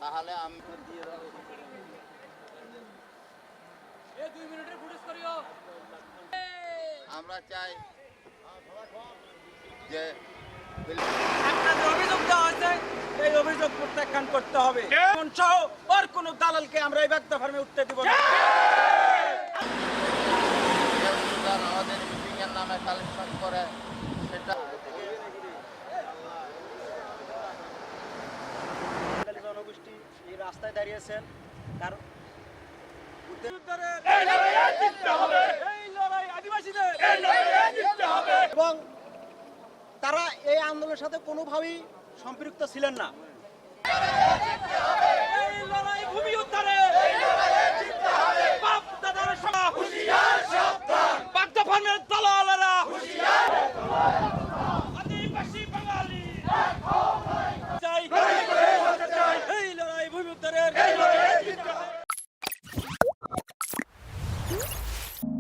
তাহলে আমি আমরা চাই যে আপনাদের অভিযোগ দেওয়া হয়েছে, এই অভিযোগ প্রত্যাখ্যান করতে হবে। সহ ওর কোনো দালালকে আমরা এই বাগদা ফার্মে উঠতে দিব না। আমাদের মিটিং এর নামে কালেকশন করে সেটা জনগোষ্ঠী এই রাস্তায় দাঁড়িয়েছেন, কারণ এবং তারা এই আন্দোলনের সাথে কোনোভাবেই সম্পৃক্ত ছিলেন না।